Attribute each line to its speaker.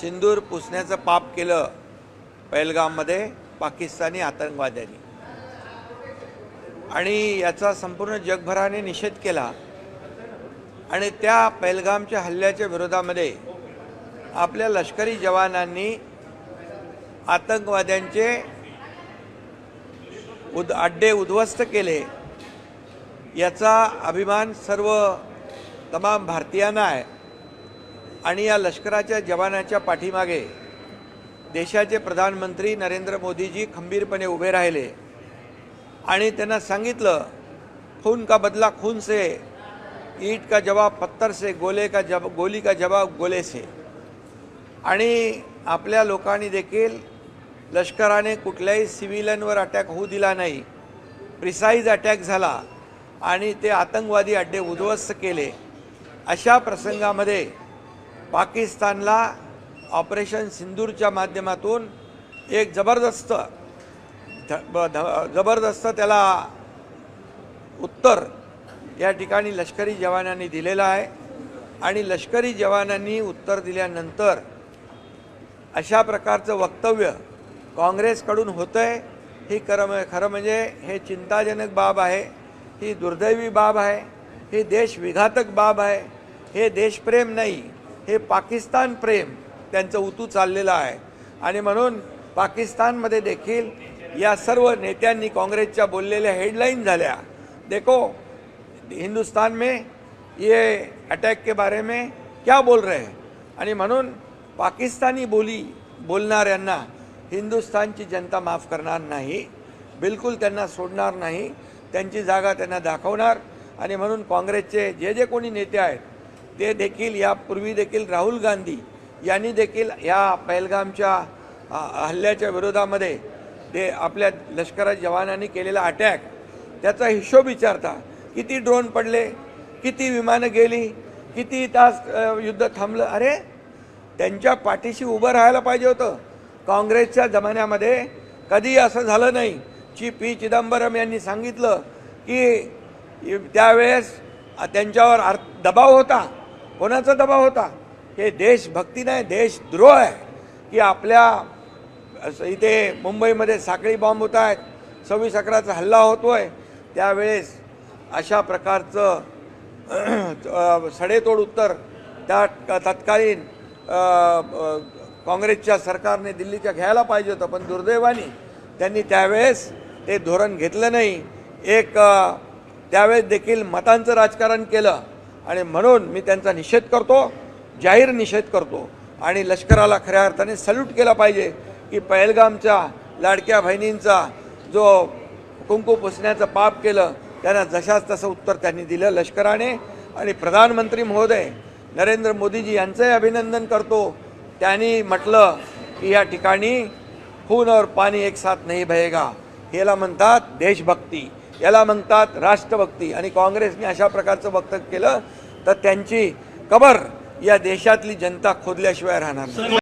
Speaker 1: सिंदूर पुसण्याचं पाप केलं पहलगाममध्ये पाकिस्तानी आतंकवाद्यांनी आणि याचा संपूर्ण जगभराने निषेध केला। आणि त्या पहलगामच्या हल्ल्याच्या विरोधामध्ये आपल्या लष्करी जवानांनी आतंकवाद्यांचे अड्डे उद्ध्वस्त केले। याचा अभिमान सर्व तमाम भारतीयांना आहे आणि या लष्कराच्या जवानाच्या पाठीमागे देशाचे प्रधानमंत्री नरेंद्र मोदीजी खंबीरपणे उभे राहिले आणि त्यांना सांगितलं, खून का बदला खून से, ईंट का जवाब पत्थर से, गोली का जवाब गोले से। आणि आपल्या लोकांनी देखील लष्कराने कुठल्याही सिव्हिलियनवर अटॅक होऊ दिला नाही, प्रिसाइज अटॅक झाला आणि ते आतंकवादी अड्डे उद्ध्वस्त केले। अशा प्रसंगामध्ये पाकिस्तानला ऑपरेशन सिंदूरच्या माध्यमातून एक जबरदस्त त्याला उत्तर या ठिकाणी लष्करी जवानांनी दिलेलं आहे। आणि लष्करी जवानांनी उत्तर दिल्यानंतर अशा प्रकारचं वक्तव्य काँग्रेसकडून होतंय, ही खरं म्हणजे हे चिंताजनक बाब आहे, ही दुर्दैवी बाब आहे, ही देशविघातक बाब आहे। हे देशप्रेम नाही, हे पाकिस्तान प्रेम त्यांचं उतू चाललेलं आहे। आणि म्हणून पाकिस्तानमध्ये देखील या सर्व नेत्यांनी काँग्रेसच्या बोललेल्या हेडलाईन झाल्या, देखो हिंदुस्तान में ये अटैक के बारे में क्या बोल रहे हैं। आणि म्हणून पाकिस्तानी बोलणाऱ्यांना हिंदुस्तानची जनता माफ करणार नाही, बिलकुल त्यांना सोडणार नाही, त्यांची जागा त्यांना दाखवणार। आणि म्हणून काँग्रेसचे जे कोणी नेते आहेत ते देखील यापूर्वी देखील राहुल गांधी यांनी देखील या पहलगामच्या हल्ल्याच्या विरोधामध्ये ते आपल्या लष्कराच्या जवानांनी केलेला अटॅक त्याचा हिशोब विचारता, किती ड्रोन पडले, किती विमानं गेली, किती तास युद्ध थांबलं। अरे त्यांच्या पाठीशी उभं राहायला पाहिजे होतं। काँग्रेसच्या जमान्यामध्ये कधी असं झालं नाही। पी चिदंबरम यांनी सांगितलं की त्यावेळेस त्यांच्यावर दबाव होता। कोणाचा दबाव होता? हे देशभक्ती नाही, देशद्रोह आहे की आपल्या इथे मुंबईमध्ये साखळी बॉम्ब होत आहेत, 26/11चा हल्ला होतोय, त्यावेळेस अशा प्रकारचं सडेतोड उत्तर त्या तत्कालीन काँग्रेसच्या सरकारने दिल्लीच्या घ्यायला पाहिजे होतं, पण दुर्दैवाने त्यांनी त्यावेळेस ते धोरण घेतलं नाही। त्यावेळेस देखील मतांचं राजकारण केलं आणि म्हणून मी त्यांचा निषेध करतो, जाहीर निषेध करतो। आणि लष्कराला खऱ्या अर्थाने सल्यूट केला पाहिजे की पहलगामच्या लाडक्या बहिणींचा जो कुंकू पुसण्याचं पाप केलं त्यांना जशाच तसं उत्तर त्यांनी दिलं लष्कराने। आणि प्रधानमंत्री महोदय नरेंद्र मोदीजी यांचंही अभिनंदन करतो। त्यांनी म्हटलं की या ठिकाणी खून और पाणी एक साथ नहीं बहेगा, याला म्हणतात देशभक्ती, याला म्हणतात राष्ट्रभक्ती। आणि काँग्रेसने अशा प्रकारचं वक्तव्य केलं तर त्यांची कबर या देशातली जनता खोदल्याशिवाय राहणार नाही।